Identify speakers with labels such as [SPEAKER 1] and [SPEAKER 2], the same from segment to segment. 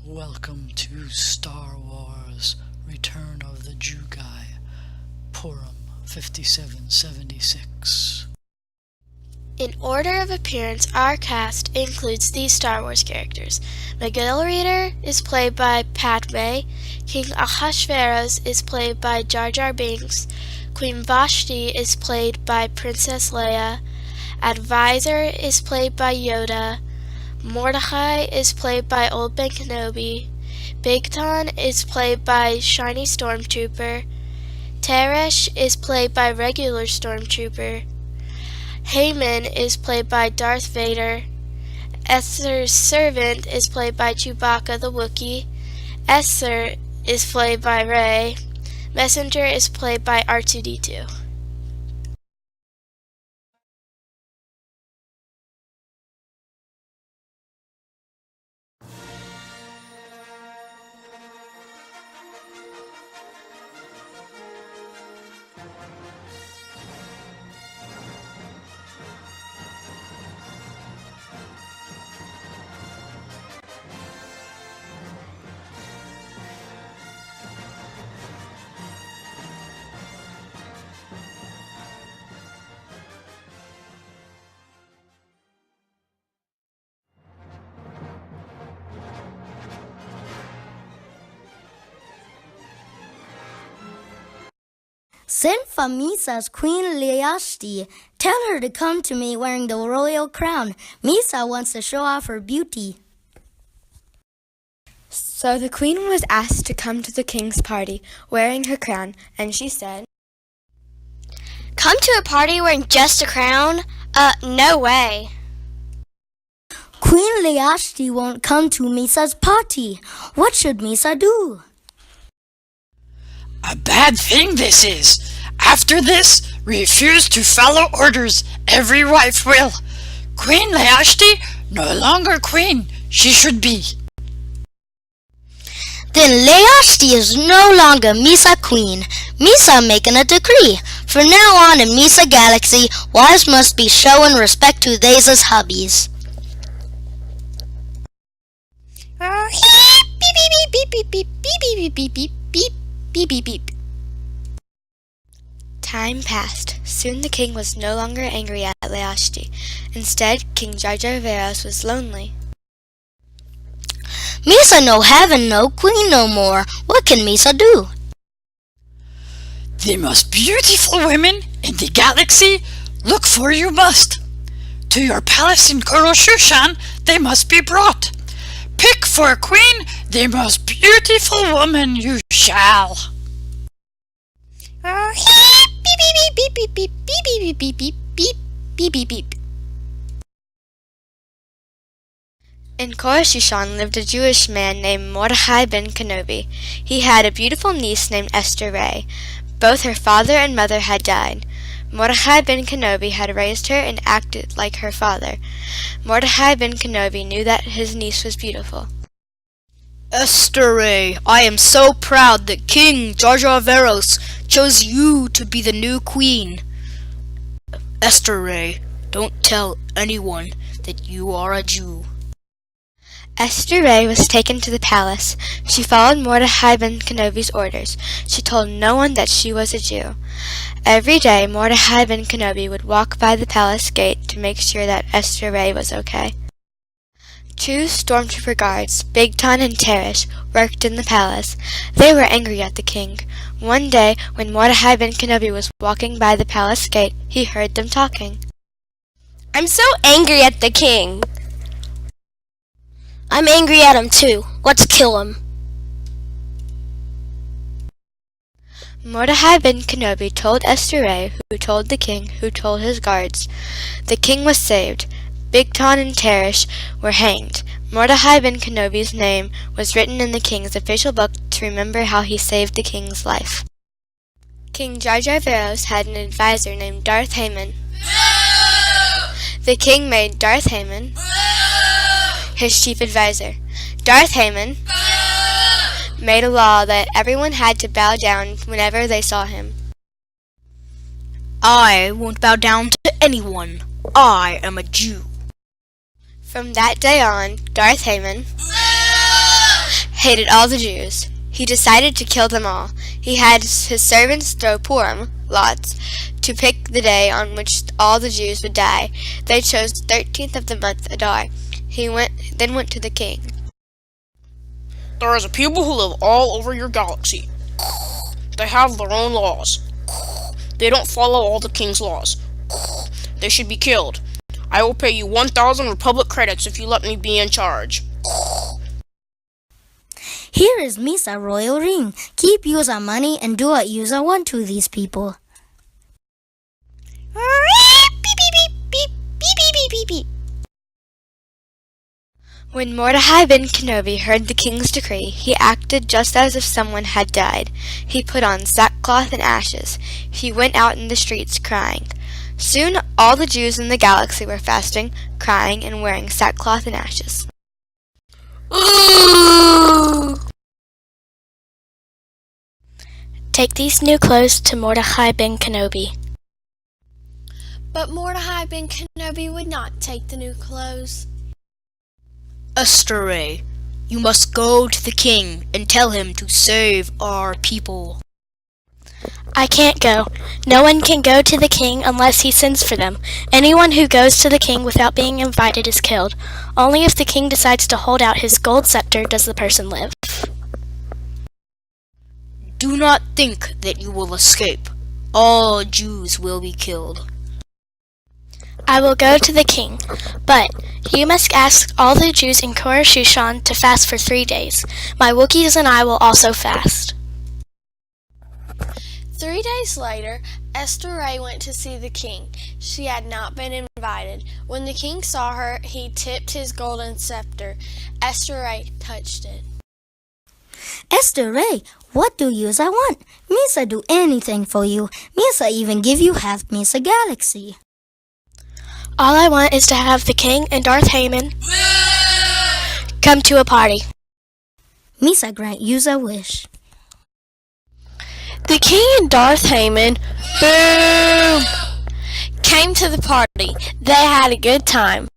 [SPEAKER 1] Welcome to Star Wars Return of the Jew Guy, Purim 5776.
[SPEAKER 2] In order of appearance, our cast includes these Star Wars characters. Miguel Reader is played by Padme, King Ahasuerus is played by Jar Jar Binks, Queen Vashti is played by Princess Leia, Advisor is played by Yoda, Mordecai is played by Old Ben Kenobi, Bigton is played by Shiny Stormtrooper, Teresh is played by regular Stormtrooper, Haman is played by Darth Vader, Esther's servant is played by Chewbacca the Wookiee, Esther is played by Rey, Messenger is played by R2-D2.
[SPEAKER 3] Send for Misa's Queen Vashti. Tell her to come to me wearing the royal crown. Misa wants to show off her beauty.
[SPEAKER 4] So the queen was asked to come to the king's party wearing her crown, and she said,
[SPEAKER 2] Come to a party wearing just a crown? No way.
[SPEAKER 3] Queen Vashti won't come to Misa's party. What should Misa do?
[SPEAKER 1] A bad thing this is. After this, refuse to follow orders. Every wife will. Queen Vashti, no longer queen. She should be.
[SPEAKER 3] Then Vashti is no longer Misa Queen. Misa making a decree. From now on in Misa Galaxy, wives must be showing respect to theirs hubbies.
[SPEAKER 4] beep, beep, beep, beep, beep, beep, beep, beep, beep, beep, beep, beep, beep. Time passed. Soon the king was no longer angry at Vashti. Instead, King Jar Jar Binks was lonely.
[SPEAKER 3] Misa no having no queen no more. What can Misa do?
[SPEAKER 1] The most beautiful women in the galaxy look for you must. To your palace in Koro Shushan they must be brought. Pick for a queen the most beautiful woman you shall.
[SPEAKER 4] Beep, beep, beep, beep, beep, beep, beep, beep, beep, beep, beep, beep. In Khorassan lived a Jewish man named Mordecai ben Kenobi. He had a beautiful niece named Esther Ray. Both her father and mother had died. Mordecai ben Kenobi had raised her and acted like her father. Mordecai ben Kenobi knew that his niece was beautiful.
[SPEAKER 5] Esther Ray, I am so proud that King Jar Jar Binks chose you to be the new queen. Esther Ray, don't tell anyone that you are a Jew.
[SPEAKER 4] Esther Ray was taken to the palace. She followed Mordecai ben Kenobi's orders. She told no one that she was a Jew. Every day, Mordecai ben Kenobi would walk by the palace gate to make sure that Esther Ray was okay. Two stormtrooper guards, Bigton and Teresh, worked in the palace. They were angry at the king. One day, when Mordecai ben Kenobi was walking by the palace gate, he heard them talking.
[SPEAKER 2] I'm so angry at the king. I'm angry at him too. Let's kill him.
[SPEAKER 4] Mordecai ben Kenobi told Esther Ray, who told the king, who told his guards. The king was saved. Bigton and Teresh were hanged. Mordecai ben Kenobi's name was written in the king's official book to remember how he saved the king's life. King Jar Jar Binks had an advisor named Darth Haman. The king made Darth Haman his chief advisor. Darth Haman made a law that everyone had to bow down whenever they saw him.
[SPEAKER 5] I won't bow down to anyone. I am a Jew.
[SPEAKER 4] From that day on, Darth Haman hated all the Jews. He decided to kill them all. He had his servants throw Purim, lots, to pick the day on which all the Jews would die. They chose the 13th of the month, Adar. He then went to the king.
[SPEAKER 6] There is a people who live all over your galaxy. They have their own laws. They don't follow all the king's laws. They should be killed. I will pay you 1,000 Republic credits if you let me be in charge.
[SPEAKER 3] Here is Misa royal ring. Keep user money and do what user want to these people.
[SPEAKER 4] When Mordecai ben Kenobi heard the king's decree, he acted just as if someone had died. He put on sackcloth and ashes. He went out in the streets crying. Soon all the Jews in the galaxy were fasting, crying, and wearing sackcloth and ashes.
[SPEAKER 2] Take these new clothes to Mordecai ben Kenobi.
[SPEAKER 7] But Mordecai ben Kenobi would not take the new clothes.
[SPEAKER 5] Esther, you must go to the king and tell him to save our people.
[SPEAKER 2] I can't go. No one can go to the king unless he sends for them. Anyone who goes to the king without being invited is killed. Only if the king decides to hold out his gold scepter does the person live.
[SPEAKER 5] Do not think that you will escape. All Jews will be killed.
[SPEAKER 2] I will go to the king, but you must ask all the Jews in Kor Shushan to fast for 3 days. My Wookiees and I will also fast.
[SPEAKER 7] 3 days later, Esther went to see the king. She had not been invited. When the king saw her, he tipped his golden scepter. Esther touched it.
[SPEAKER 3] Esther, what do yous want? Misa do anything for you. Misa even give you half Misa galaxy.
[SPEAKER 2] All I want is to have the king and Darth Haman come to a party.
[SPEAKER 3] Misa grant yous a wish.
[SPEAKER 2] The king and Darth Haman, boom, came to the party. They had a good time.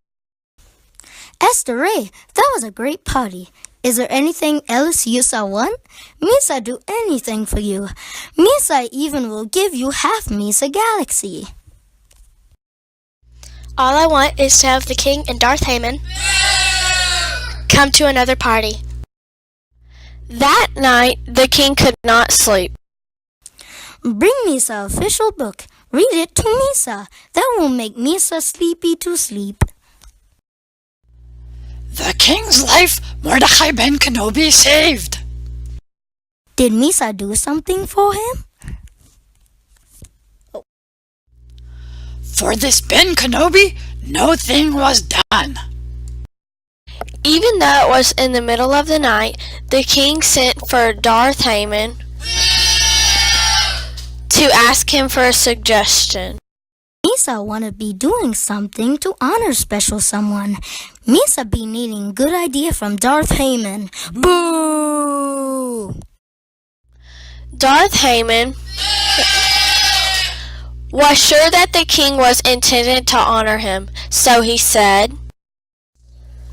[SPEAKER 3] Esther, that was a great party. Is there anything else Yusa want? Misa do anything for you. Misa even will give you half Misa galaxy.
[SPEAKER 2] All I want is to have the king and Darth Haman come to another party. That night, the king could not sleep.
[SPEAKER 3] Bring Misa official book. Read it to Misa. That will make Misa sleepy to sleep.
[SPEAKER 1] The king's life Mordecai ben Kenobi saved.
[SPEAKER 3] Did Misa do something for him?
[SPEAKER 1] For this Ben Kenobi, no thing was done.
[SPEAKER 2] Even though it was in the middle of the night, the king sent for Darth Haman to ask him for a suggestion.
[SPEAKER 3] Misa wanna be doing something to honor special someone. Misa be needing good idea from Darth Haman. Boo!
[SPEAKER 2] Darth Haman was sure that the king was intended to honor him, so he said,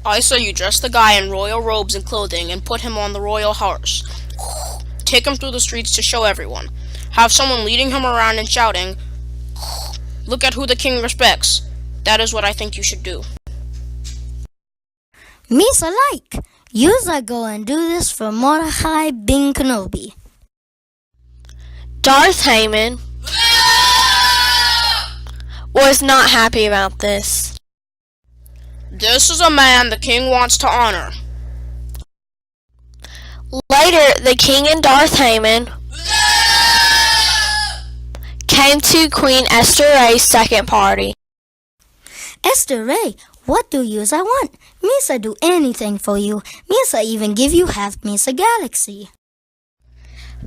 [SPEAKER 6] I say you dress the guy in royal robes and clothing and put him on the royal horse. Take him through the streets to show everyone. Have someone leading him around and shouting, look at who the king respects. That is what I think you should do.
[SPEAKER 3] Misa like. You'll go and do this for Mordecai ben Kenobi.
[SPEAKER 2] Darth Haman was not happy about this.
[SPEAKER 6] This is a man the king wants to honor.
[SPEAKER 2] Later, the king and Darth Haman came to Queen Esther Ray's second party.
[SPEAKER 3] Esther, what do yous want? Misa do anything for you. Misa even give you half Misa galaxy.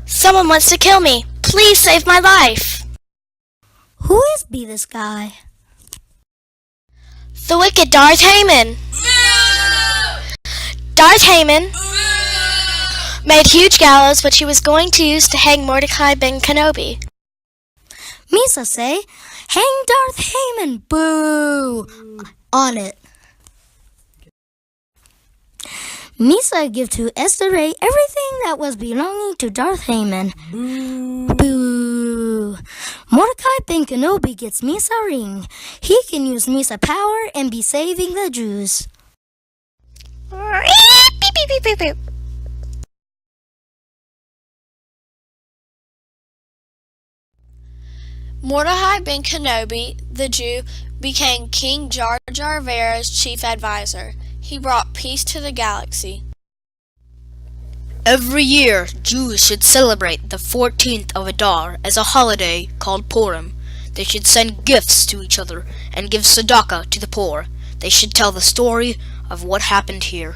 [SPEAKER 2] Someone wants to kill me. Please save my life.
[SPEAKER 3] Who is be this guy?
[SPEAKER 2] The wicked Darth Haman. Darth Haman made huge gallows which he was going to use to hang Mordecai ben Kenobi.
[SPEAKER 3] Misa say, hang Darth Haman, boo! On it. Misa give to Esther everything that was belonging to Darth Haman. Boo! Mordecai Ben Kenobi gets Misa ring. He can use Misa power and be saving the Jews.
[SPEAKER 7] Mordecai Ben Kenobi, the Jew, became King Jar Jar Vera's chief advisor. He brought peace to the galaxy.
[SPEAKER 5] Every year, Jews should celebrate the 14th of Adar as a holiday called Purim. They should send gifts to each other and give tzedakah to the poor. They should tell the story of what happened here.